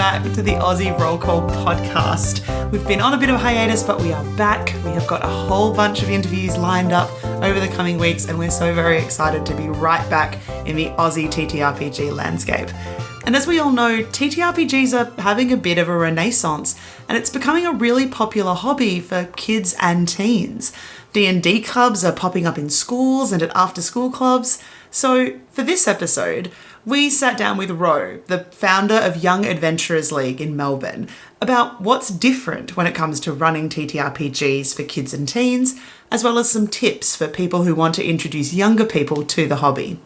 back to the Aussie Roll Call podcast. We've been on a bit of a hiatus, but we are back. We have got a whole bunch of interviews lined up over the coming weeks, and we're so very excited to be right back in the Aussie TTRPG landscape. And as we all know, TTRPGs are having a bit of a renaissance, and it's becoming a really popular hobby for kids and teens. D&D clubs are popping up in schools and at after-school clubs. So for this episode, we sat down with Ro, the founder of Young Adventurers League in Melbourne, about what's different when it comes to running TTRPGs for kids and teens, as well as some tips for people who want to introduce younger people to the hobby.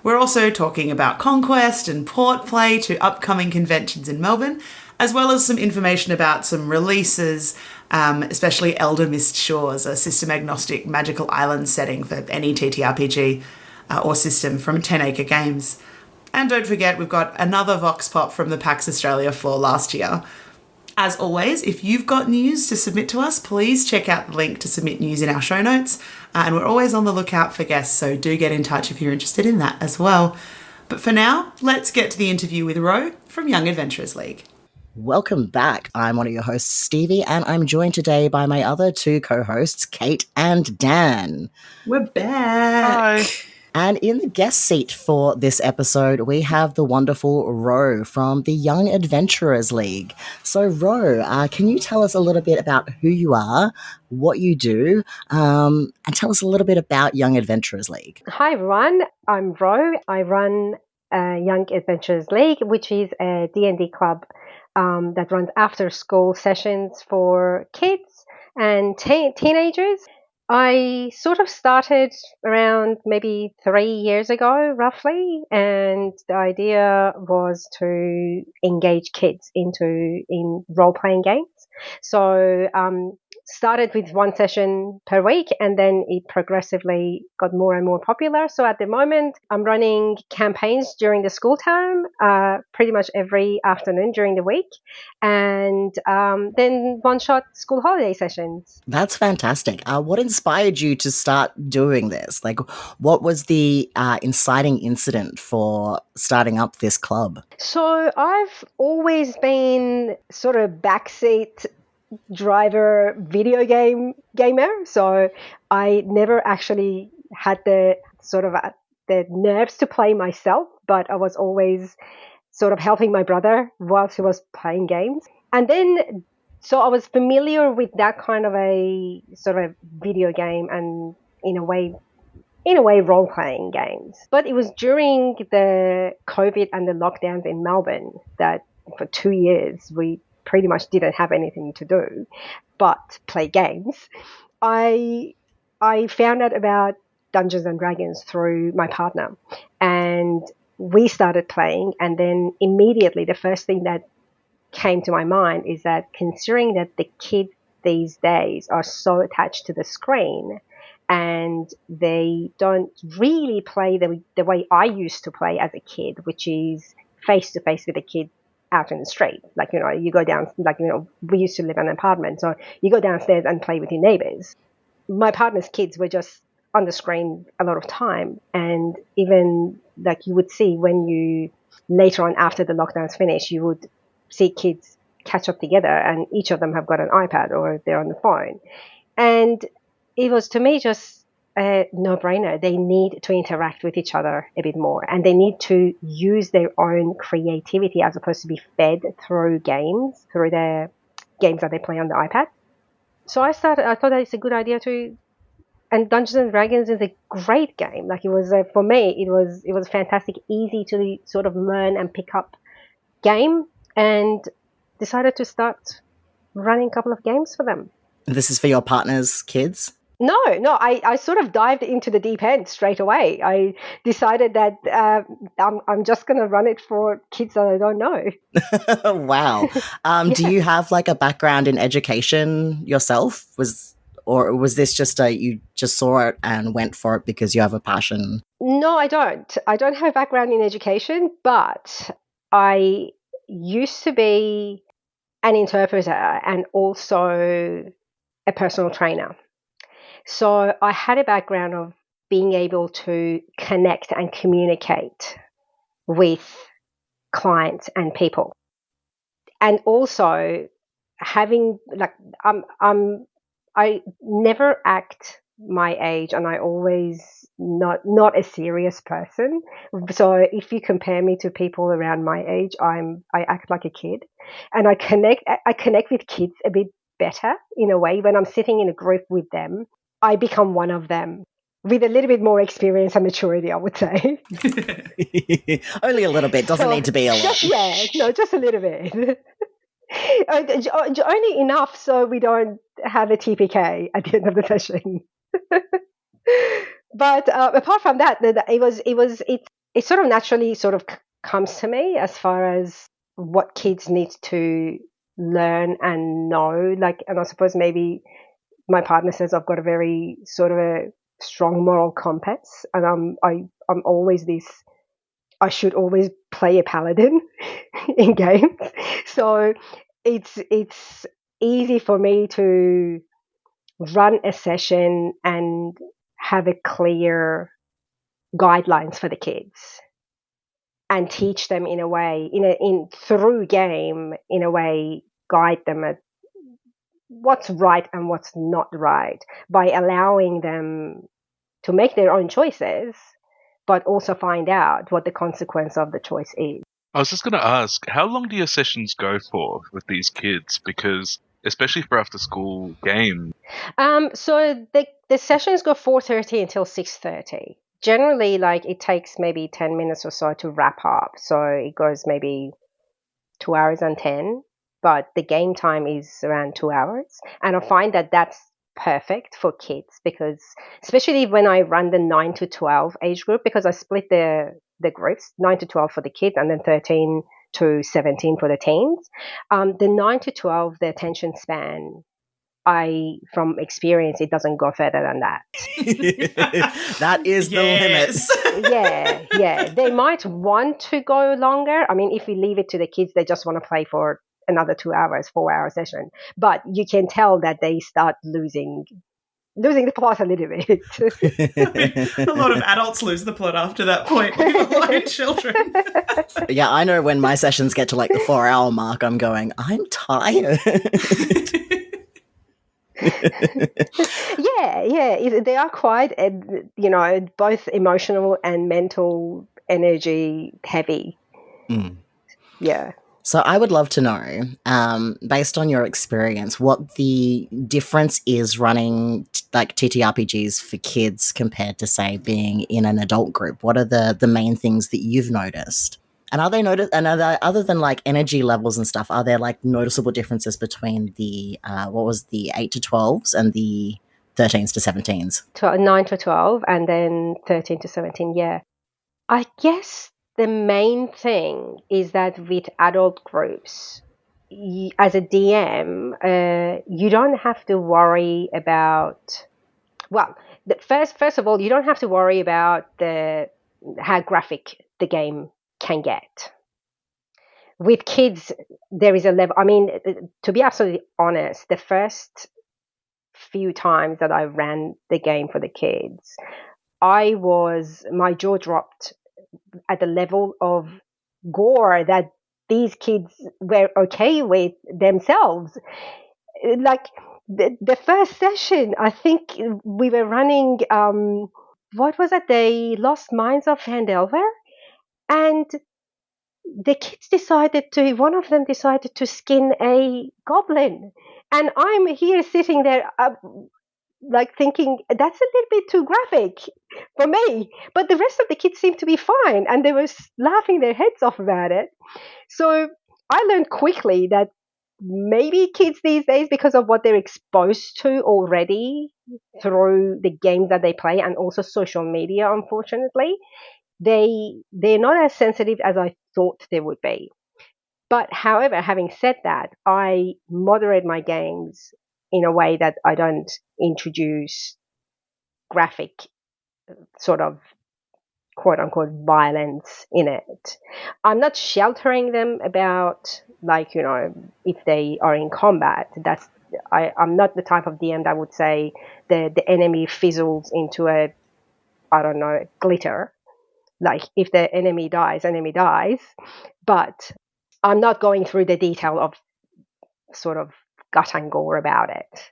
We're also talking about Conquest and Port play to upcoming conventions in Melbourne, as well as some information about some releases, especially Eldermist Shores, a system-agnostic magical island setting for any TTRPG or system from 10 Acre Games. And don't forget, we've got another Vox Pop from the PAX Australia floor last year. As always, if you've got news to submit to us, please check out the link to submit news in our show notes. And we're always on the lookout for guests, so do get in touch if you're interested in that as well. But for now, let's get to the interview with Ro from Young Adventurers League. Welcome back. I'm one of your hosts, Stevie, and I'm joined today by my other two co-hosts, Kate and Dan. We're back. Hi. And in the guest seat for this episode, we have the wonderful Ro from the Young Adventurers League. So, Ro, can you tell us a little bit about who you are, what you do, and tell us a little bit about Young Adventurers League? Hi, everyone. I'm Ro. I run Young Adventurers League, which is a D&D club that runs after-school sessions for kids and teenagers. I sort of started around maybe 3 years ago, roughly, and the idea was to engage kids in role-playing games. So started with one session per week, and then it progressively got more and more popular. So at the moment, I'm running campaigns during the school term, pretty much every afternoon during the week, and then one-shot school holiday sessions. That's fantastic. What inspired you to start doing this? Like, what was the inciting incident for starting up this club? So I've always been sort of backseat driver video gamer. So I never actually had the sort of the nerves to play myself, but I was always sort of helping my brother whilst he was playing games. And then, so I was familiar with that kind of a sort of video game and in a way, role-playing games. But it was during the COVID and the lockdowns in Melbourne that for 2 years, we pretty much didn't have anything to do but play games. I found out about Dungeons and Dragons through my partner, and we started playing, and then immediately the first thing that came to my mind is that considering that the kids these days are so attached to the screen and they don't really play the way I used to play as a kid, which is face-to-face with a kid out in the street. Like, you go down, we used to live in an apartment, so you go downstairs and play with your neighbors. My partner's kids were just on the screen a lot of time, and even like you would see when you later on after the lockdowns finish, you would see kids catch up together and each of them have got an iPad or they're on the phone. And it was to me just a no-brainer. They need to interact with each other a bit more, and they need to use their own creativity as opposed to be fed through the games that they play on the iPad. So I thought that it's a good idea and Dungeons and Dragons is a great game. Like, it was, for me, it was fantastic, easy to sort of learn and pick up game, and decided to start running a couple of games for them. This is for your partner's kids? No, I sort of dived into the deep end straight away. I decided that I'm just going to run it for kids that I don't know. Wow. Yeah. Do you have like a background in education yourself? Or was this just you just saw it and went for it because you have a passion? No, I don't. I don't have a background in education, but I used to be an interpreter and also a personal trainer. So I had a background of being able to connect and communicate with clients and people. and also having like I never act my age, and I always not a serious person. So if you compare me to people around my age, I act like a kid, and I connect with kids a bit better in a way. When I'm sitting in a group with them, I become one of them with a little bit more experience and maturity, I would say. Only a little bit. Doesn't need to be a lot. Just a little bit. Only enough so we don't have a TPK at the end of the session. But apart from that, it sort of naturally sort of comes to me as far as what kids need to learn and know. Like, and I suppose maybe my partner says I've got a very sort of a strong moral compass, and I'm always this. I should always play a paladin in games, so it's easy for me to run a session and have a clear guidelines for the kids and teach them in a way in through game in a way, guide them at what's right and what's not right by allowing them to make their own choices, but also find out what the consequence of the choice is. I was just going to ask, how long do your sessions go for with these kids? Because especially for after school games. So the sessions go 4:30 until 6:30. Generally, like it takes maybe 10 minutes or so to wrap up. So it goes maybe 2 hours and 10, but the game time is around 2 hours. And I find that that's perfect for kids, because especially when I run the 9 to 12 age group, because I split the groups, 9 to 12 for the kids and then 13 to 17 for the teens. The 9 to 12, the attention span, from experience, it doesn't go further than that. That is the limit. Yeah. They might want to go longer. I mean, if we leave it to the kids, they just want to play for another 2 hours, 4-hour session. But you can tell that they start losing the plot a little bit. A lot of adults lose the plot after that point, leave alone children. Yeah, I know when my sessions get to like the 4-hour mark, I'm going, I'm tired. They are quite, both emotional and mental energy heavy. Yeah. So I would love to know, based on your experience, what the difference is running like TTRPGs for kids compared to, say, being in an adult group. What are the main things that you've noticed? And are there, other than like energy levels and stuff, are there like noticeable differences between the 8 to 12s and the 13s to 17s? 9 to 12 and then 13 to 17, yeah. I guess the main thing is that with adult groups, as a DM, you don't have to worry about, first of all, you don't have to worry about how graphic the game can get. With kids, there is a level. I mean, to be absolutely honest, the first few times that I ran the game for the kids, my jaw dropped at the level of gore that these kids were okay with themselves. Like the first session, I think we were running, what was it? The Lost Mines of Phandelver, and the kids one of them decided to skin a goblin. And I'm here sitting there, like thinking, that's a little bit too graphic for me. But the rest of the kids seemed to be fine, and they were laughing their heads off about it. So I learned quickly that maybe kids these days, because of what they're exposed to already through the games that they play and also social media, unfortunately, they're not as sensitive as I thought they would be. But however, having said that, I moderate my games in a way that I don't introduce graphic sort of quote unquote violence in it. I'm not sheltering them about, like, if they are in combat. I'm not the type of DM that would say the enemy fizzles into glitter. Like, if the enemy dies, but I'm not going through the detail of sort of gut and gore about it.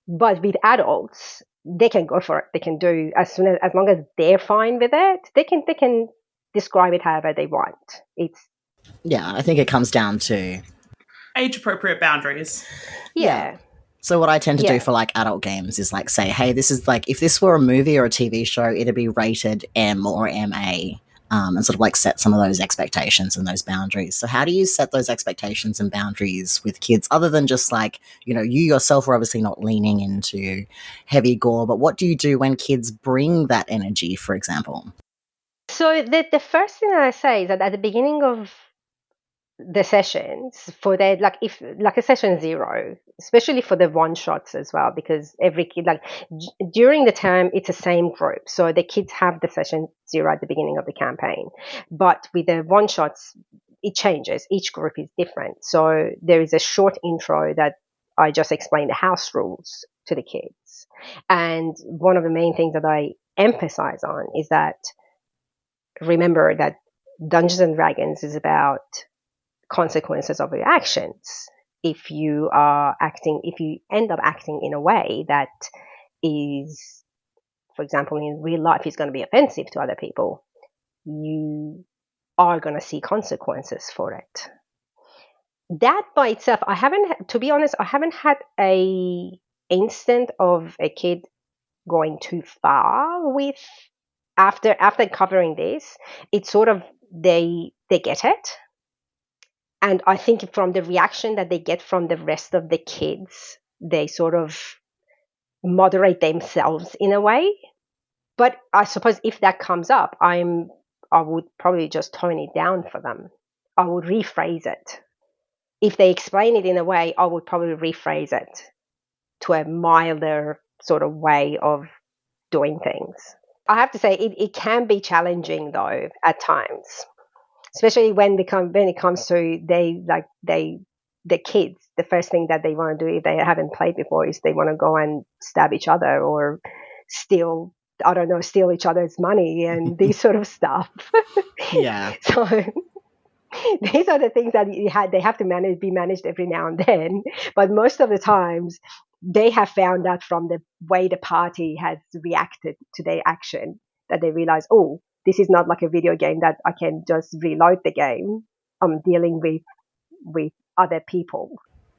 But with adults, they can go for it. They can do as long as they're fine with it. They can describe it however they want. It's Yeah, I think it comes down to age-appropriate boundaries. yeah. So what I tend to Yeah. do for like adult games is like say, hey, this is like if this were a movie or a TV show, it'd be rated M or MA, and sort of like set some of those expectations and those boundaries. So how do you set those expectations and boundaries with kids, other than just like, you know, you yourself are obviously not leaning into heavy gore, but what do you do when kids bring that energy, for example? So the first thing that I say is that at the beginning of the sessions for the like a session 0, especially for the one shots as well, because every kid during the term it's the same group, so the kids have the session 0 at the beginning of the campaign, but with the one shots it changes. Each group is different, so there is a short intro that I just explain the house rules to the kids, and one of the main things that I emphasize on is that remember that Dungeons and Dragons is about consequences of your actions. If you end up acting in a way that is, for example, in real life is going to be offensive to other people, you are going to see consequences for it. That by itself, to be honest, I haven't had a instant of a kid going too far with after covering this. It's sort of they get it. And I think from the reaction that they get from the rest of the kids, they sort of moderate themselves in a way. But I suppose if that comes up, I would probably just tone it down for them. I would rephrase it. If they explain it in a way, I would probably rephrase it to a milder sort of way of doing things. I have to say it can be challenging though at times. Especially when it comes to the kids, the first thing that they want to do if they haven't played before is they want to go and stab each other or steal each other's money and these sort of stuff. Yeah. So these are the things that they have to be managed every now and then. But most of the times they have found out from the way the party has reacted to their action that they realize, oh, this is not like a video game that I can just reload the game. I'm dealing with other people.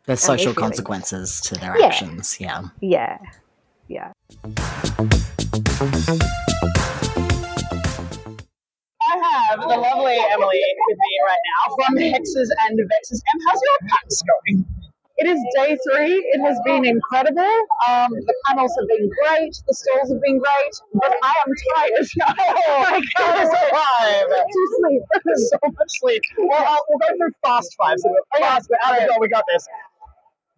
There's and their social feelings. consequences to their Yeah. actions. Yeah. Yeah. I have the lovely Emily with me right now from Hexes and Vexes. Em, how's your PAX going? It is day 3. It has been incredible. The panels have been great. The stalls have been great. But I am tired. Oh my God, so tired. Too sleep. So much sleep. Well, we'll go through fast 5. So we're out the door. We got this.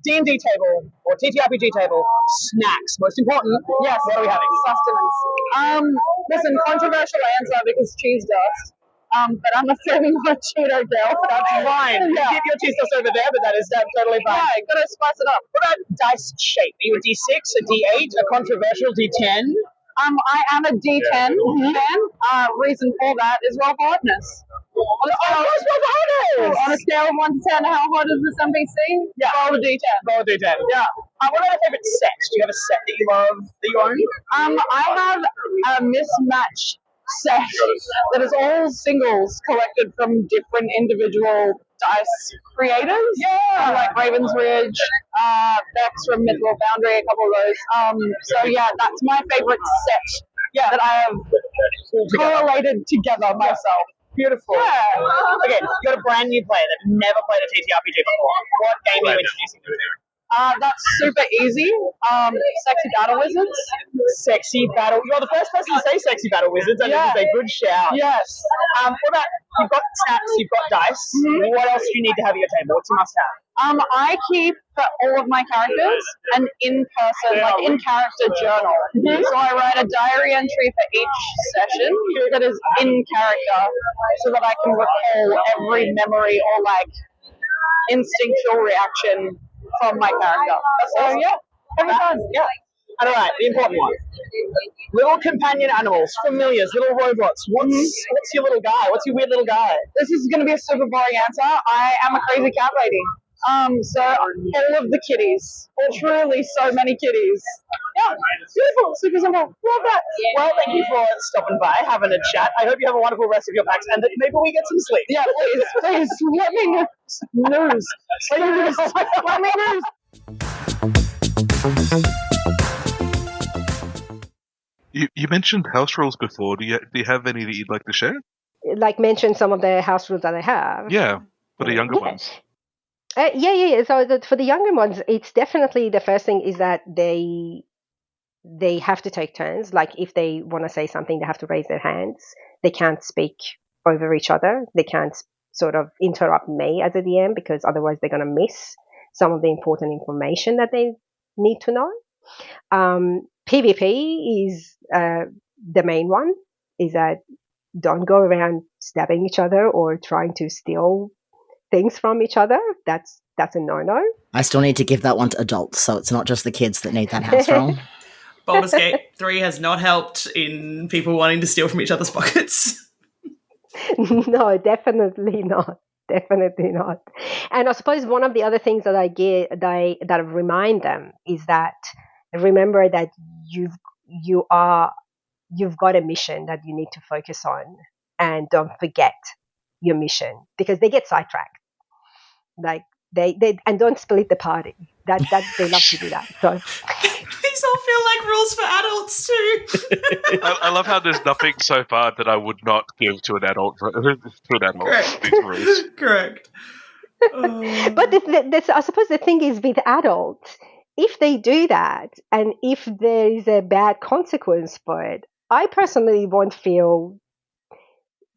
D&D table or TTRPG table, snacks. Most important. Yes. What are we having? Sustenance. Listen, controversial answer because cheese dust. But I'm a fairly much Cheeto girl. That's fine. Yeah. Keep your cheese dust over there, but that is totally fine. Yeah, gotta spice it up. What about dice shape? Are you a D6, a D8, a controversial D10? I am a D10 fan. Reason for that is well hardness. On a scale of 1 to 10, how hard is this NPC? Yeah. Roll a D10. Roll a D10. Yeah. What are your favorite sets? Do you have a set that you love, that you own? I have a mismatched set that is all singles collected from different individual dice creators. Yeah. Like Raven's Ridge, Vex from Mythical Foundry, a couple of those. So yeah, that's my favorite set. Yeah. That I have correlated together myself. Beautiful. Yeah. Okay, you've got a brand new player that never played a TTRPG before. What game are you introducing them to? That's super easy. Sexy Battle Wizards. Sexy Battle. You're the first person to say Sexy Battle Wizards, and this is a good shout. Yes. What about, you've got snacks, you've got dice. Mm-hmm. What else do you need to have at your table? What's your must-have? I keep for all of my characters an in-person, in-character journal. Mm-hmm. So I write a diary entry for each session that is in character, so that I can recall every memory or instinctual reaction from my character. So yeah, every time. Yeah. And all right, the important one. Little companion animals, familiars, little robots. What's your little guy? What's your weird little guy? This is going to be a super boring answer. I am a crazy cat lady. So all of the kitties, or truly so many kitties. Yeah, beautiful, super simple. Love that. Well, thank you for stopping by, having a chat. I hope you have a wonderful rest of your PAX, and that maybe we get some sleep. Yeah, please, let me know. News. Let me news. You mentioned house rules before. Do you have any that you'd like to share? Like mention some of the house rules that I have. Yeah, for the younger ones. Yeah. So for the younger ones, it's definitely the first thing is that they have to take turns. Like if they want to say something, they have to raise their hands. They can't speak over each other. They can't sort of interrupt me as a DM because otherwise they're going to miss some of the important information that they need to know. PvP is the main one. Is that don't go around stabbing each other or trying to steal things from each other. That's a no-no. I still need to give that one to adults, so it's not just the kids that need that house rule. Baldur's Gate 3 has not helped in people wanting to steal from each other's pockets. No, definitely not. Definitely not. And I suppose one of the other things that I remind them is that remember that you've got a mission that you need to focus on, and don't forget your mission because they get sidetracked. Like they and don't split the party. That they love to do that. So these all feel like rules for adults too. I love how there's nothing so far that I would not give to an adult. Correct. These rules. Correct. But I suppose the thing is with adults, if they do that and if there is a bad consequence for it, I personally won't feel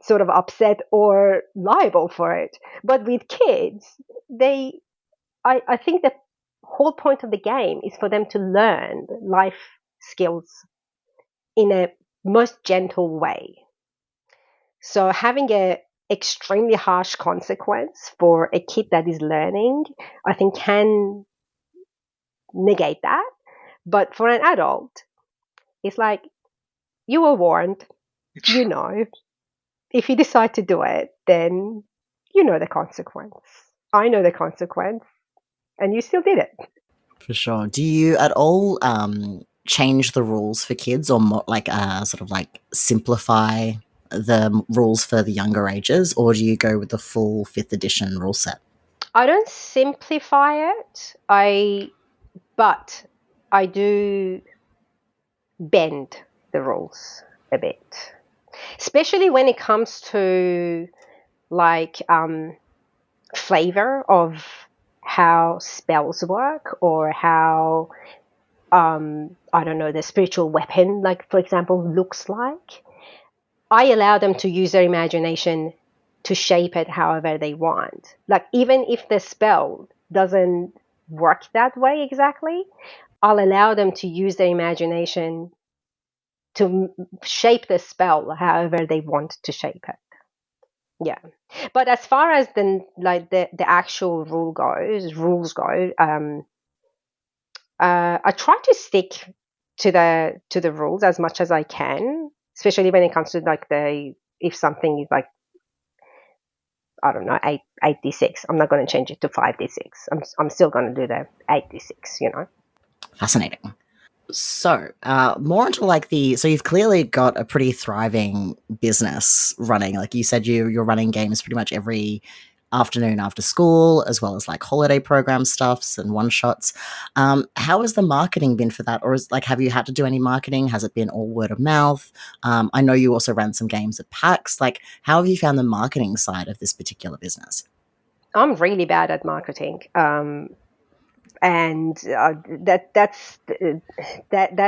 sort of upset or liable for it. But with kids, I think the whole point of the game is for them to learn life skills in a most gentle way. So having a extremely harsh consequence for a kid that is learning, I think can negate that. But for an adult, it's like, you were warned, you know. If you decide to do it, then you know the consequence. I know the consequence, and you still did it. For sure. Do you at all change the rules for kids or sort of like simplify the rules for the younger ages, or do you go with the full 5th edition rule set? I don't simplify it, but I do bend the rules a bit, especially when it comes to like flavor of how spells work or how I don't know, the spiritual weapon, like for example, looks like. I allow them to use their imagination to shape it however they want. Like even if the spell doesn't work that way exactly, I'll allow them to use their imagination to shape the spell however they want to shape it. Yeah. But as far as the actual rules go, I try to stick to the rules as much as I can, especially when it comes to like if something is like, I don't know, 8d6, I'm not going to change it to 5d6. I'm still going to do the 8d6, you know. Fascinating. So, more onto so you've clearly got a pretty thriving business running. Like you said, you're running games pretty much every afternoon after school, as well as like holiday program stuffs and one-shots. How has the marketing been for that? Or have you had to do any marketing? Has it been all word of mouth? I know you also ran some games at PAX. Like, how have you found the marketing side of this particular business? I'm really bad at marketing. And that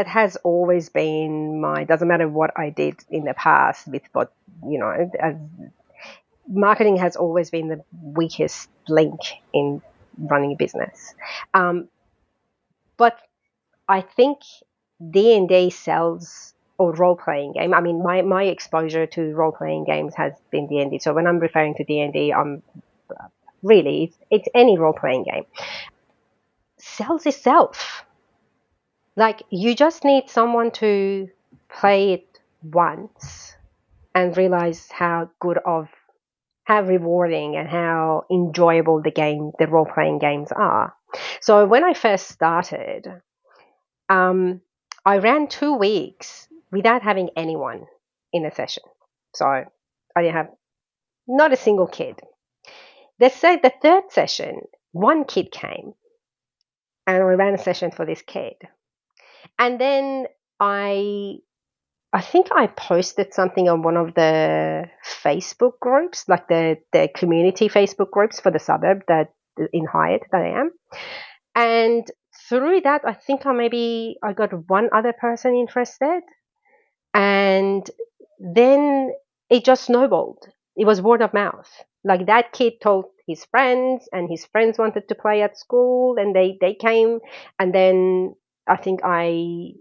has always been doesn't matter what I did in the past marketing has always been the weakest link in running a business. But I think D&D sells, or role-playing game. I mean, my exposure to role-playing games has been D&D. So when I'm referring to D&D, I'm really, it's any role-playing game. Sells itself. Like, you just need someone to play it once and realize how rewarding and how enjoyable the role-playing games are. So when I first started, I ran 2 weeks without having anyone in a session. So I didn't have not a single kid. They said the third session, one kid came, and I ran a session for this kid. And then I think I posted something on one of the Facebook groups, like the community Facebook groups for the suburb that in Hyatt that I am. And through that, I think I got one other person interested. And then it just snowballed. It was word of mouth. Like, that kid told his friends, and his friends wanted to play at school, and they came. And then I think I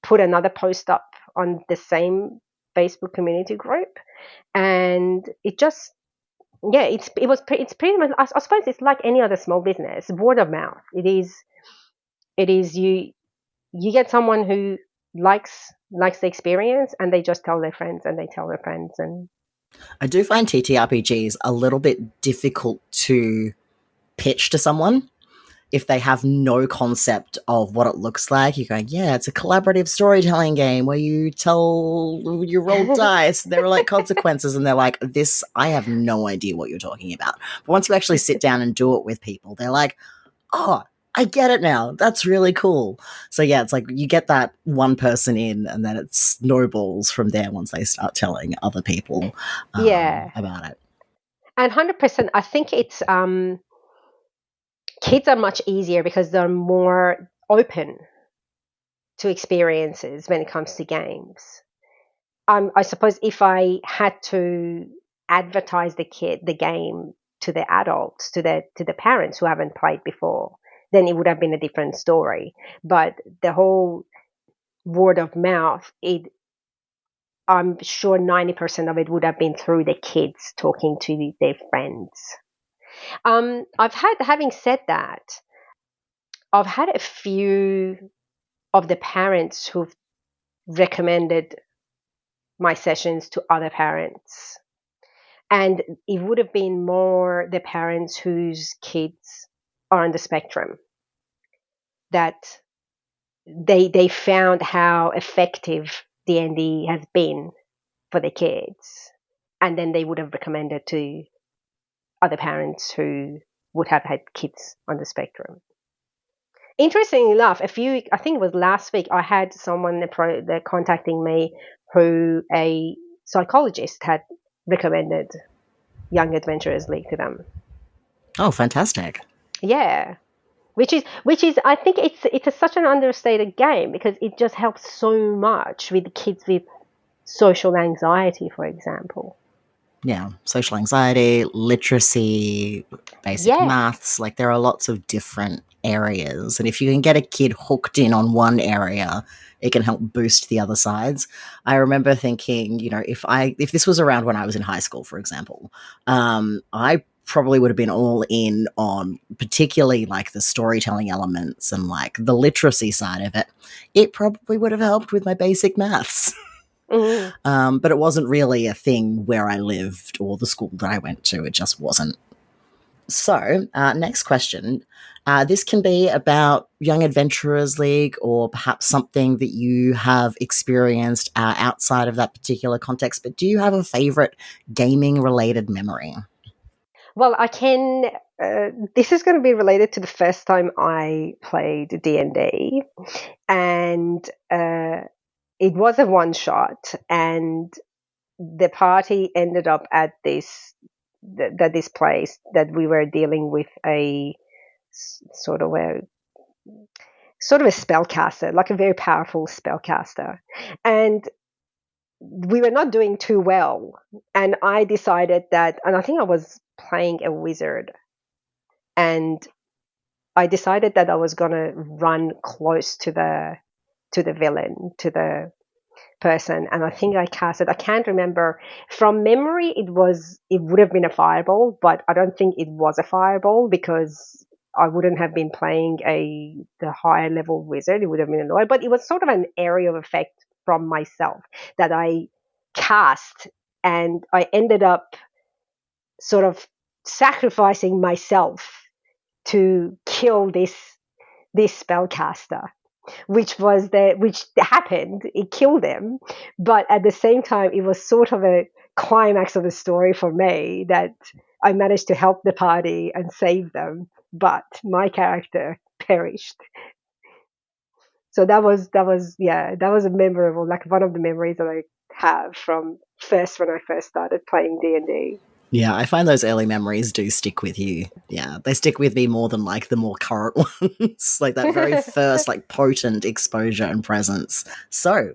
put another post up on the same Facebook community group, and it's pretty much, I suppose it's like any other small business, word of mouth. It is you get someone who likes the experience, and they just tell their friends, and they tell their friends. And I do find TTRPGs a little bit difficult to pitch to someone if they have no concept of what it looks like. You're going, yeah, it's a collaborative storytelling game where you roll dice, there are like consequences, and they're like, this, I have no idea what you're talking about. But once you actually sit down and do it with people, they're like, oh, I get it now. That's really cool. So yeah, it's like you get that one person in, and then it snowballs from there once they start telling other people yeah, about it. and 100%. I think it's kids are much easier because they're more open to experiences when it comes to games. I suppose if I had to advertise the game to the adults, to the parents who haven't played before, then it would have been a different story. But the whole word of mouth, I'm sure 90% of it would have been through the kids talking to their friends. Having said that, I've had a few of the parents who've recommended my sessions to other parents. And it would have been more the parents whose kids are on the spectrum, that they found how effective D&D has been for the kids. And then they would have recommended to other parents who would have had kids on the spectrum. Interestingly enough, I think it was last week, I had someone that contacting me who a psychologist had recommended Young Adventurers League to them. Oh, fantastic. Yeah. Which is I think it's such an understated game, because it just helps so much with kids with social anxiety, for example. Yeah, social anxiety, literacy, basic maths, like there are lots of different areas. And if you can get a kid hooked in on one area, it can help boost the other sides. I remember thinking, if this was around when I was in high school, for example, I probably would have been all in on particularly like the storytelling elements and like the literacy side of it. It probably would have helped with my basic maths. Mm-hmm. But it wasn't really a thing where I lived or the school that I went to. It just wasn't. So, next question. This can be about Young Adventurers League, or perhaps something that you have experienced outside of that particular context. But do you have a favorite gaming related memory? Well, I can. This is going to be related to the first time I played D&D, and it was a one shot, and the party ended up at this place that we were dealing with a sort of a spellcaster, like a very powerful spellcaster, and we were not doing too well. And I decided that, and I think I was playing a wizard, and I decided that I was going to run close to the villain, to the person, and I think I casted, I can't remember from memory, it would have been a fireball, but I don't think it was a fireball because I wouldn't have been playing the higher level wizard. It would have been annoying, but it was sort of an area of effect from myself that I cast, and I ended up sort of sacrificing myself to kill this spellcaster, which happened. It killed them, but at the same time, it was sort of a climax of the story for me that I managed to help the party and save them, but my character perished. So that was a memorable, like one of the memories that I have from when I first started playing D&D. Yeah, I find those early memories do stick with you. Yeah, they stick with me more than like the more current ones, like that very first like potent exposure and presence. So,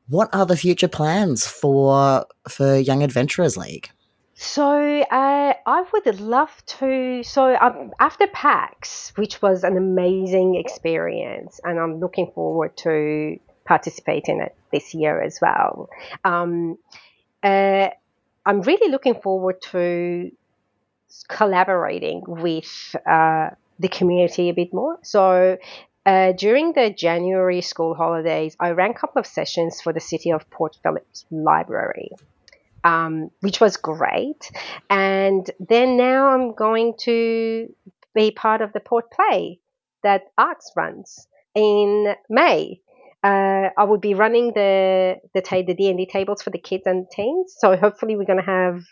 what are the future plans for Young Adventurers League? So I would love to. So after PAX, which was an amazing experience, and I'm looking forward to participating in it this year as well. I'm really looking forward to collaborating with the community a bit more. So during the January school holidays, I ran a couple of sessions for the City of Port Phillip's library, which was great. And then now I'm going to be part of the Port Play that Arts runs in May. I will be running the D&D tables for the kids and teens. So hopefully we're going to have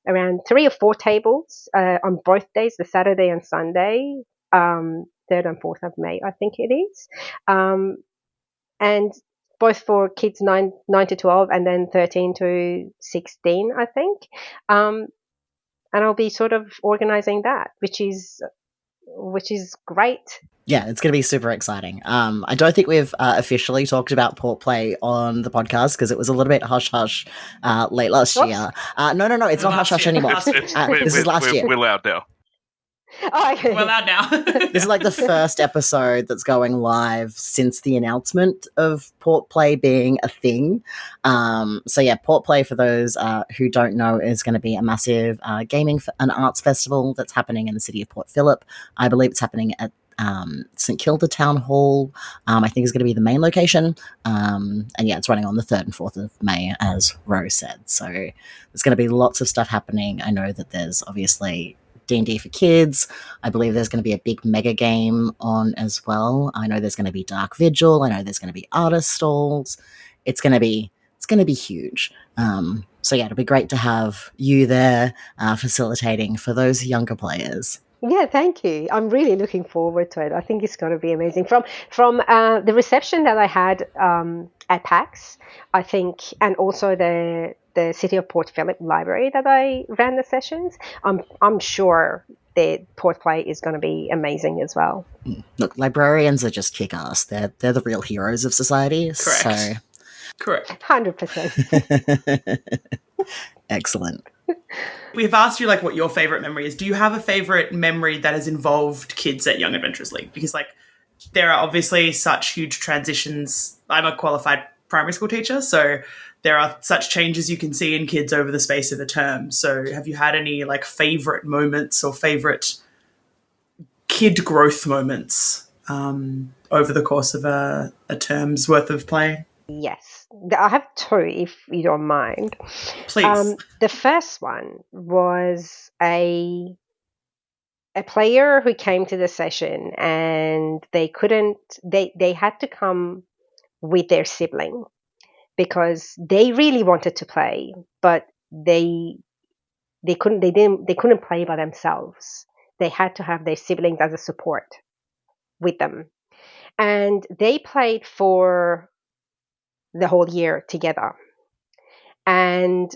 around 3 or 4 tables on both days, the Saturday and Sunday, 3rd and 4th of May, I think it is. And both for kids 9 to 12 and then 13 to 16, I think. And I'll be sort of organizing that, which is great. Yeah, it's going to be super exciting. I don't think we've officially talked about Port Play on the podcast because it was a little bit hush-hush late last year. No, it's not hush-hush anymore. This is last year. We're allowed now. Oh, okay. We're allowed now. This is like the first episode that's going live since the announcement of Port Play being a thing. So yeah, Port Play, for those who don't know, is going to be a massive gaming and arts festival that's happening in the city of Port Phillip. I believe it's happening at St Kilda Town Hall. I think is going to be the main location. And yeah, it's running on the 3rd and 4th of May, as Rose said. So there's going to be lots of stuff happening. I know that there's obviously D&D for kids. I believe there's going to be a big mega game on as well. I know there's going to be Dark Vigil. I know there's going to be artist stalls. It's going to be huge. So yeah, it'll be great to have you there facilitating for those younger players. Yeah, thank you. I'm really looking forward to it. I think it's going to be amazing. From the reception that I had at PAX, I think, and also the City of Port Phillip Library that I ran the sessions, I'm sure the Port Play is going to be amazing as well. Look, librarians are just kick-ass. They're the real heroes of society. Correct. Correct. 100%. Excellent. We've asked you like what your favorite memory is. Do you have a favorite memory that has involved kids at Young Adventurers League? Because like there are obviously such huge transitions. I'm a qualified primary school teacher, so there are such changes you can see in kids over the space of a term. So have you had any like favorite moments or favorite kid growth moments over the course of a term's worth of play? Yes. I have 2, if you don't mind. Please. The first one was a player who came to the session and they had to come with their sibling because they really wanted to play, but they couldn't play by themselves. They had to have their siblings as a support with them. And they played for the whole year together. And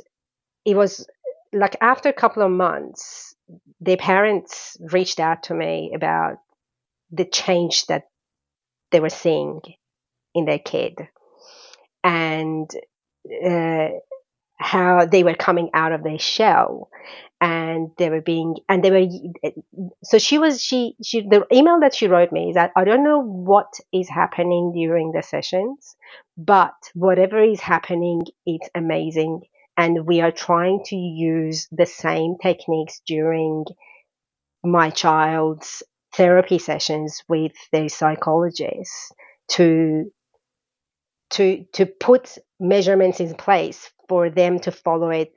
it was like after a couple of months, their parents reached out to me about the change that they were seeing in their kid and how they were coming out of their shell and so the email that she wrote me is that I don't know what is happening during the sessions, but whatever is happening, it's amazing. And we are trying to use the same techniques during my child's therapy sessions with their psychologists to put measurements in place for them to follow it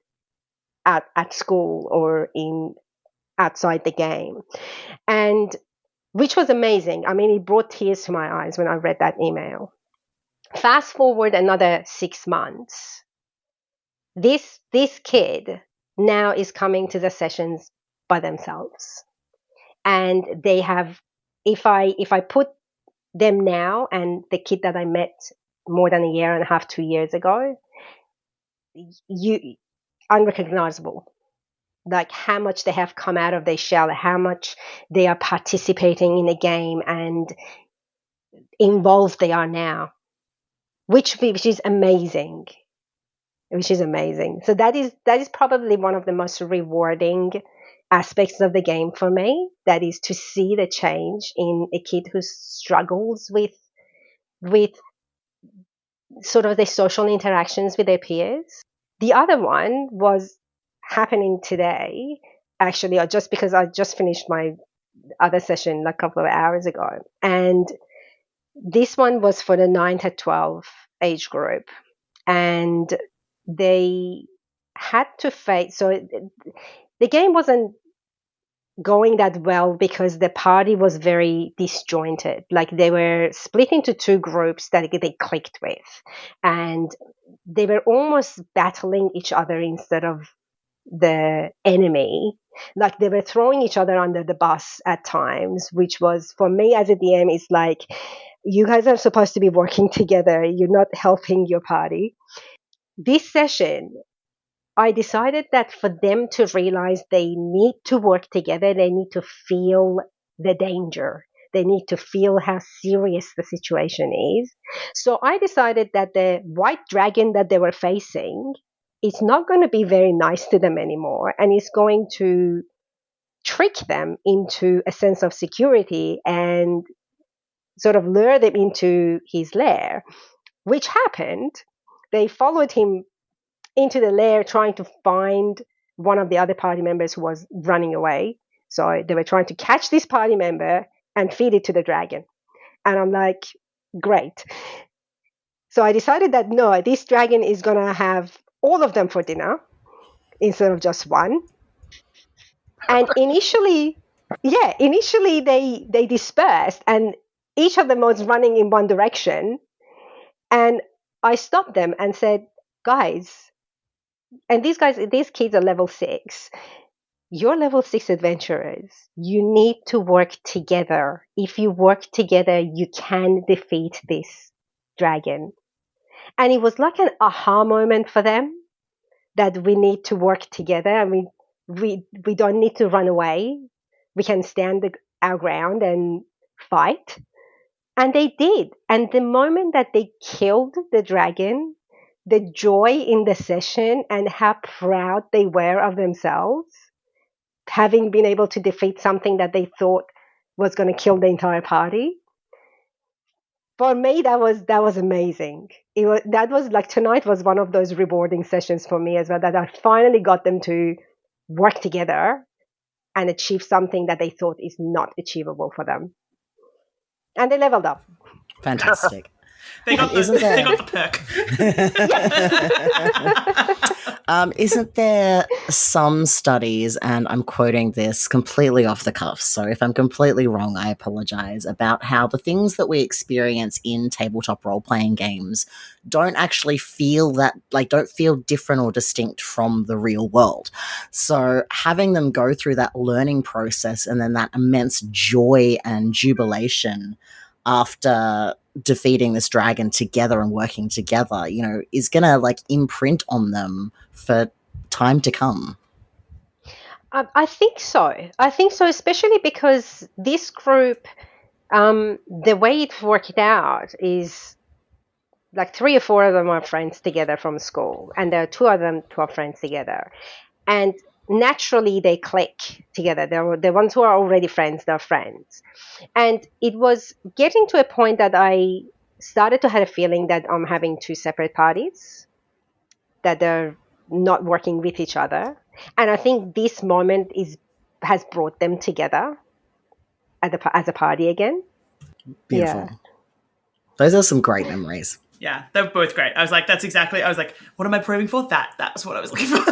at school or outside the game, and which was amazing. I mean, it brought tears to my eyes when I read that email. Fast forward another 6 months, this kid now is coming to the sessions by themselves, and they have, if I put them now and the kid that I met more than a year and a half, 2 years ago, you unrecognizable. Like how much they have come out of their shell, how much they are participating in the game and involved they are now, which is amazing. Which is amazing. So that is probably one of the most rewarding aspects of the game for me. That is to see the change in a kid who struggles with sort of the social interactions with their peers. The other one was happening today, actually, just because I just finished my other session a couple of hours ago. And this one was for the 9 to 12 age group. And they had to face, so the game wasn't going that well because the party was very disjointed. Like they were split into two groups that they clicked with, and they were almost battling each other instead of the enemy. Like they were throwing each other under the bus at times, which was, for me as a DM, is like, you guys are supposed to be working together. You're not helping your party. This session, I decided that for them to realize they need to work together, they need to feel the danger. They need to feel how serious the situation is. So I decided that the white dragon that they were facing is not going to be very nice to them anymore, and is going to trick them into a sense of security and sort of lure them into his lair, which happened. They followed him into the lair trying to find one of the other party members who was running away. So they were trying to catch this party member and feed it to the dragon. And I'm like, great. So I decided that no, this dragon is going to have all of them for dinner instead of just one. And initially they dispersed and each of them was running in one direction. And I stopped them and said, guys, and these kids are level 6. You're level 6 adventurers. You need to work together. If you work together, you can defeat this dragon. And it was like an aha moment for them that we need to work together. I mean, we don't need to run away. We can stand our ground and fight. And they did. And the moment that they killed the dragon, the joy in the session and how proud they were of themselves, having been able to defeat something that they thought was going to kill the entire party. For me, that was amazing. That was like, tonight was one of those rewarding sessions for me as well, that I finally got them to work together and achieve something that they thought is not achievable for them. And they leveled up. Fantastic. They got the perk. Isn't there some studies, and I'm quoting this completely off the cuff, so if I'm completely wrong, I apologize, about how the things that we experience in tabletop role-playing games don't actually feel different or distinct from the real world. So having them go through that learning process and then that immense joy and jubilation after defeating this dragon together and working together, is gonna imprint on them for time to come. I think so, especially because this group, the way it worked out is like 3 or 4 of them are friends together from school, and there are 2 of them who are friends together, and naturally they click together. They're the ones who are already friends, they're friends. And it was getting to a point that I started to have a feeling that I'm having 2 separate parties, that they're not working with each other. And I think this moment is has brought them together as a party again. Beautiful. Yeah. Those are some great memories. Yeah, they're both great. I was like, what am I probing for? That's what I was looking for.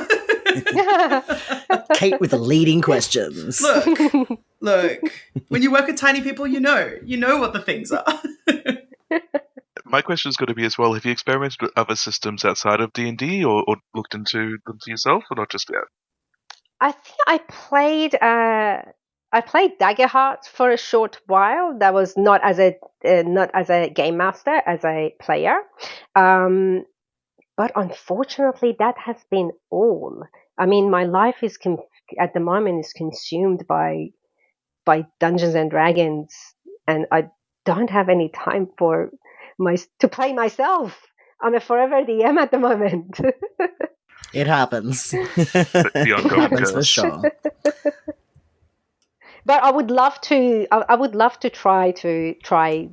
Kate with the leading questions. Look, when you work with tiny people, you know what the things are. My question is going to be as well, have you experimented with other systems outside of D&D or looked into them to yourself, or not just yet? I think I played Daggerheart for a short while. That was not as a game master, as a player. But unfortunately, that has been all. I mean, my life is at the moment is consumed by Dungeons and Dragons, and I don't have any time to play myself. I'm a forever DM at the moment. It happens. The It ongoing happens for curse. sure. But I would love to. I would love to try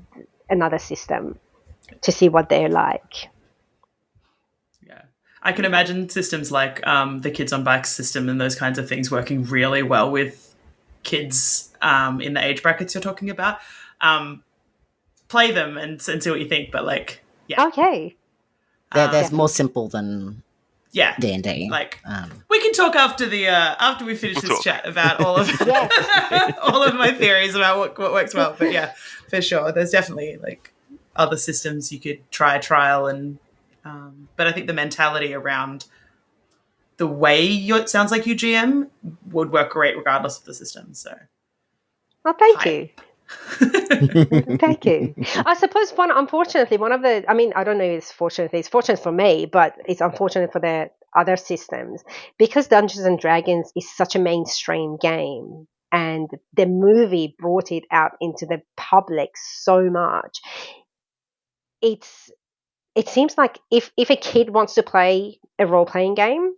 another system to see what they're like. Yeah, I can imagine systems like the Kids on Bikes system and those kinds of things working really well with kids in the age brackets you're talking about. Play them and see what you think. But like, yeah, Okay. There's more simple than yeah, D&D. like we can talk after we finish We'll this talk. chat about all of all of my theories about what works well. But yeah, for sure, there's definitely like other systems you could trial and. But I think the mentality around the way it sounds like you GM would work great regardless of the system. So, Well, thank Hype. you. Thank you. I suppose unfortunately, one of the, I mean, I don't know if it's fortunate for me, but it's unfortunate for the other systems because Dungeons and Dragons is such a mainstream game and the movie brought it out into the public so much. It seems like if a kid wants to play a role-playing game,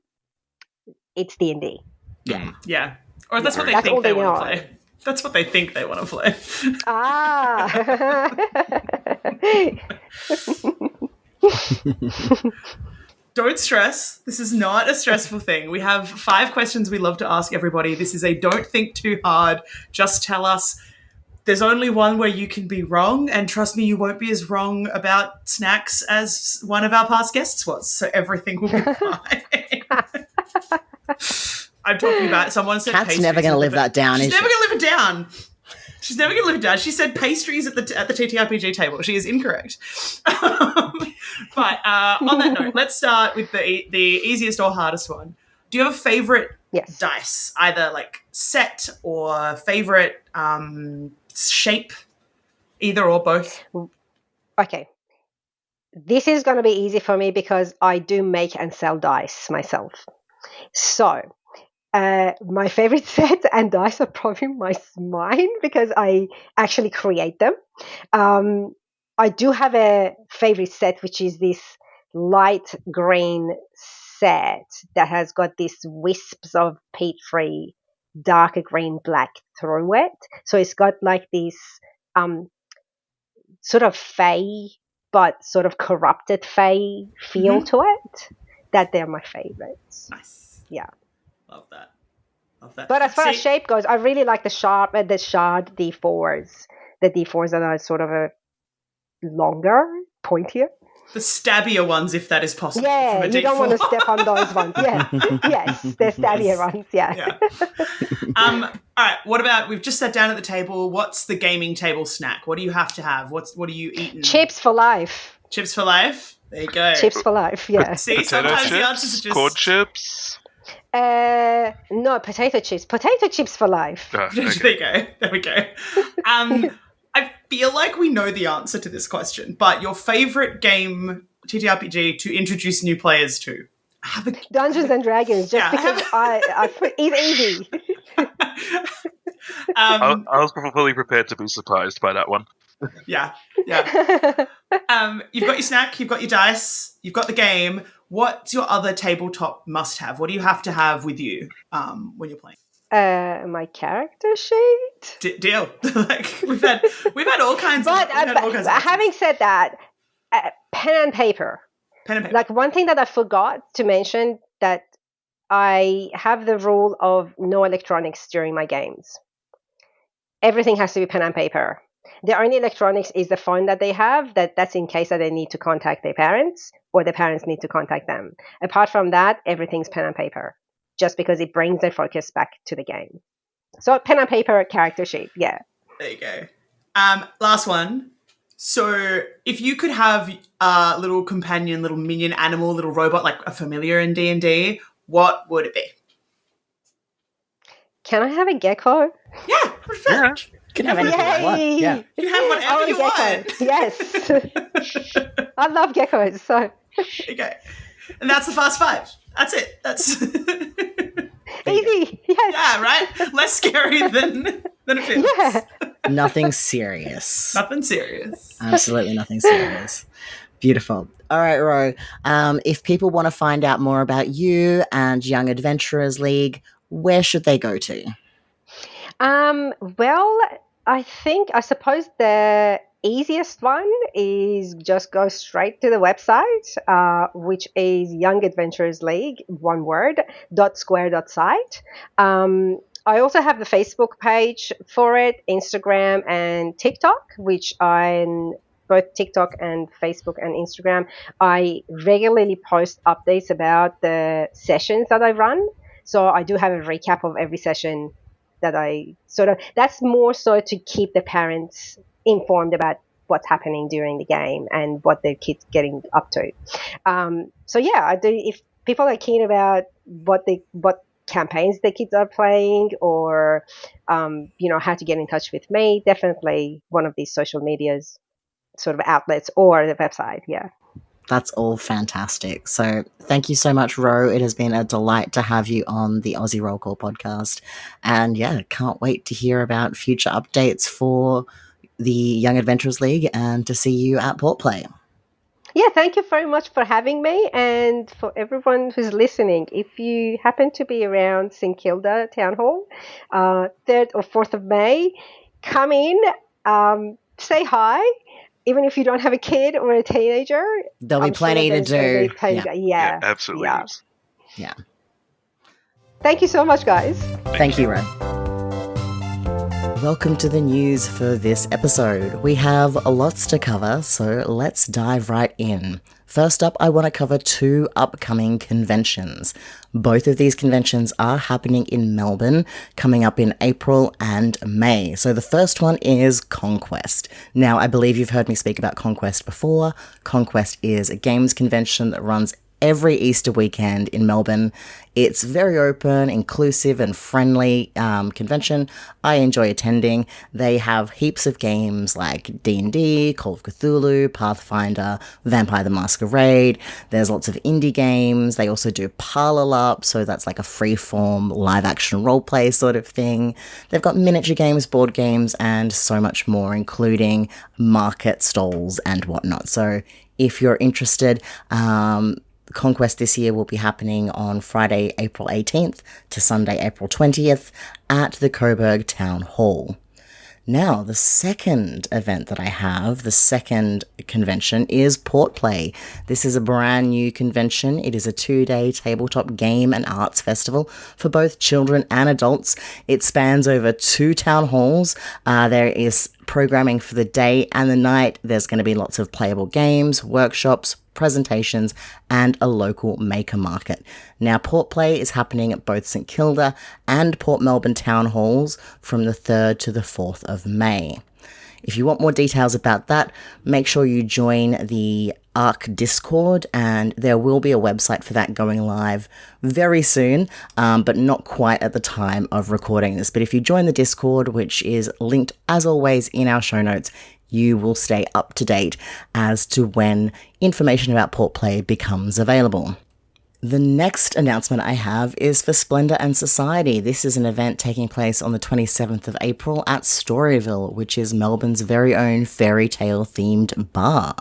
it's D&D. yeah. Or that's what they That's think all they they want know. to play. That's what they think they want to play. Ah. Don't stress. This is not a stressful thing. We have 5 questions we love to ask everybody. This is a don't think too hard. Just tell us. There's only one where you can be wrong, and trust me, you won't be as wrong about snacks as one of our past guests was, so everything will be fine. I'm talking about someone said Kat's pastries never going to live that down, She's is never she? going to live it down. She's never going to live it down. She said pastries at the TTRPG table. She is incorrect. But on that note, let's start with the easiest or hardest one. Do you have a favorite Yes. dice, either like set or favorite shape, either or both? Okay. This is going to be easy for me because I do make and sell dice myself. So, my favorite set and dice are probably mine because I actually create them. I do have a favorite set, which is this light green set that has got these wisps of peat-free, darker green black through it. So it's got like this sort of fey, but sort of corrupted fey feel to it. That they're my favorites. Nice. Yeah. Love that. But as far as shape goes, I really like the shard D4s. The D4s that are sort of a longer, pointier. The stabbier ones, if that is possible. Yeah, from a you don't want to D4. step on those ones. Yeah. Yes, the stabbier ones. Yeah. Yeah. All right. What about, we've just sat down at the table. What's the gaming table snack? What do you have to have? What are you eating? Chips for life. Chips for life? There you go. Chips for life. Yeah. See, Potato sometimes the chips, answers are just... corn chips. No, potato chips. Potato chips for life. Oh, There okay. you go. There we go. I feel like we know the answer to this question, but your favorite game, TTRPG, to introduce new players to? Dungeons and Dragons, just Yeah, because it's easy. I was fully prepared to be surprised by that one. Yeah. You've got your snack, you've got your dice, you've got the game. What's your other tabletop must-have? What do you have to have with you when you're playing? My character sheet. Deal. Like we've had all kinds of. But having said that, pen and paper. Pen and paper. Like one thing that I forgot to mention that I have the rule of no electronics during my games. Everything has to be pen and paper. The only electronics is the phone that they have. That's in case that they need to contact their parents or the parents need to contact them. Apart from that, everything's pen and paper, just because it brings their focus back to the game. So pen and paper character sheet, yeah. There you go. Last one. So if you could have a little companion, little minion animal, little robot, like a familiar in D&D, what would it be? Can I have a gecko? Yeah. Yeah. You can have anything you want. Yay! Yeah. You can have whatever you want. Yes. I love geckos, so Okay. And that's the fast five. That's it. That's easy. Yes. yeah, right? Less scary than it feels. Yeah. Nothing serious. Nothing serious. Absolutely nothing serious. Beautiful. All right, Ro. If people want to find out more about you and Young Adventurers League, where should they go to? Well, I suppose the easiest one is just go straight to the website, which is Young Adventurers League, one word, .square.site. I also have the Facebook page for it, Instagram and TikTok, which on both TikTok and Facebook and Instagram, I regularly post updates about the sessions that I run. So I do have a recap of every session that I that's more so to keep the parents informed about what's happening during the game and what their kids getting up to. So yeah, I do. If people are keen about what campaigns the kids are playing, or how to get in touch with me, definitely one of these social medias sort of outlets or the website. Yeah. That's all fantastic. So thank you so much, Ro. It has been a delight to have you on the Aussie Roll Call podcast. And yeah, can't wait to hear about future updates for the Young Adventurers League and to see you at Port Play. Yeah, thank you very much for having me, and for everyone who's listening. If you happen to be around St Kilda Town Hall, 3rd or 4th of May, come in, say hi. Even if you don't have a kid or a teenager, There'll be plenty to do. Yeah, absolutely. Yeah. Thank you so much, guys. Thank you, Ro. Welcome to the news for this episode. We have lots to cover, so let's dive right in. First up, I want to cover 2 upcoming conventions. Both of these conventions are happening in Melbourne, coming up in April and May. So the first one is Conquest. Now, I believe you've heard me speak about Conquest before. Conquest is a games convention that runs every Easter weekend in Melbourne. It's very open, inclusive, and friendly convention. I enjoy attending. They have heaps of games like D&D, Call of Cthulhu, Pathfinder, Vampire the Masquerade. There's lots of indie games. They also do Parlor Up, so that's like a free-form live-action roleplay sort of thing. They've got miniature games, board games, and so much more, including market stalls and whatnot. So if you're interested, Conquest this year will be happening on Friday, April 18th to Sunday, April 20th at the Coburg Town Hall. Now, the second event that I have, the second convention, is Port Play. This is a brand new convention. It is a 2-day tabletop game and arts festival for both children and adults. It spans over 2 town halls. There is programming for the day and the night. There's going to be lots of playable games, workshops, presentations, and a local maker market. Now, Port Play is happening at both St Kilda and Port Melbourne town halls from the 3rd to the 4th of May. If you want more details about that, make sure you join the ARC Discord, and there will be a website for that going live very soon, but not quite at the time of recording this. But if you join the Discord, which is linked as always in our show notes, you will stay up to date as to when information about Port Play becomes available. The next announcement I have is for Splendor and Society. This is an event taking place on the 27th of April at Storyville, which is Melbourne's very own fairy tale themed bar.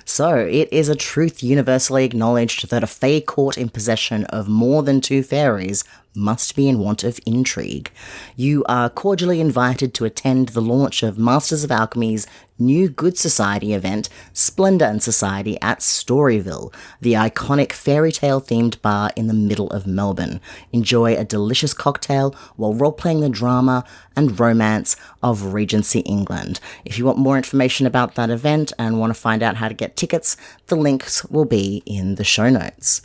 So, it is a truth universally acknowledged that a fae caught in possession of more than 2 fairies must be in want of intrigue. You are cordially invited to attend the launch of Masters of Alchemy's new Good Society event, Splendor and Society at Storyville, the iconic fairy tale themed bar in the middle of Melbourne. Enjoy a delicious cocktail while role-playing the drama and romance of Regency England. If you want more information about that event and want to find out how to get tickets, the links will be in the show notes.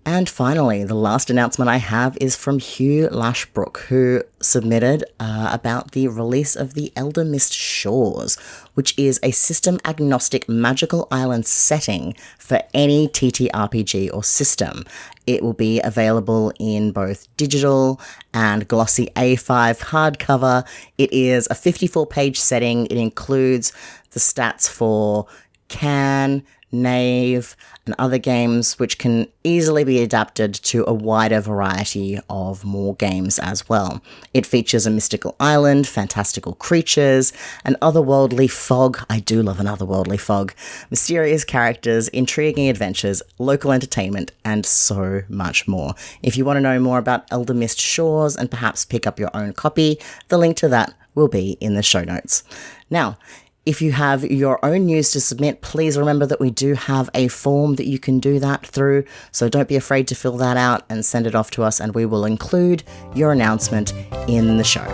And finally, the last announcement I have is from Hugh Lashbrook, who submitted about the release of the Eldermist Shores, which is a system-agnostic magical island setting for any TTRPG or system. It will be available in both digital and glossy A5 hardcover. It is a 54-page setting. It includes the stats for Can, Knave, and other games, which can easily be adapted to a wider variety of more games as well. It features a mystical island, fantastical creatures, an otherworldly fog. I do love an otherworldly fog. Mysterious characters, intriguing adventures, local entertainment, and so much more. If you want to know more about Eldermist Shores and perhaps pick up your own copy, the link to that will be in the show notes. Now, if you have your own news to submit, please remember that we do have a form that you can do that through, so don't be afraid to fill that out and send it off to us, and we will include your announcement in the show.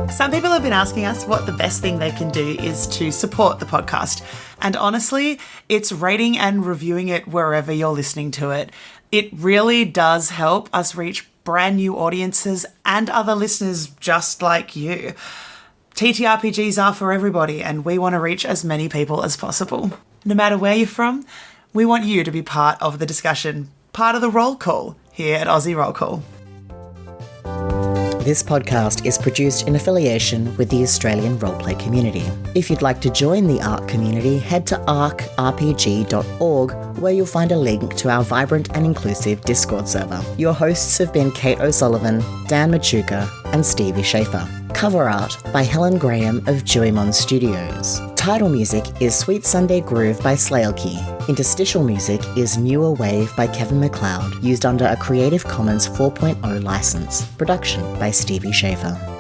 Some people have been asking us what the best thing they can do is to support the podcast. And honestly, it's rating and reviewing it wherever you're listening to it. It really does help us reach brand new audiences and other listeners just like you. TTRPGs are for everybody, and we want to reach as many people as possible. No matter where you're from, we want you to be part of the discussion, part of the roll call here at Aussie Roll Call. This podcast is produced in affiliation with the Australian roleplay community. If you'd like to join the ARC community, head to arcrpg.org, where you'll find a link to our vibrant and inclusive Discord server. Your hosts have been Kate O'Sullivan, Dan Machuca, and Stevie Schaefer. Cover art by Helen Graham of Juimon Studios. Title music is Sweet Sunday Groove by Slailkey. Interstitial music is Newer Wave by Kevin MacLeod, used under a Creative Commons 4.0 license. Production by Stevie Schaefer.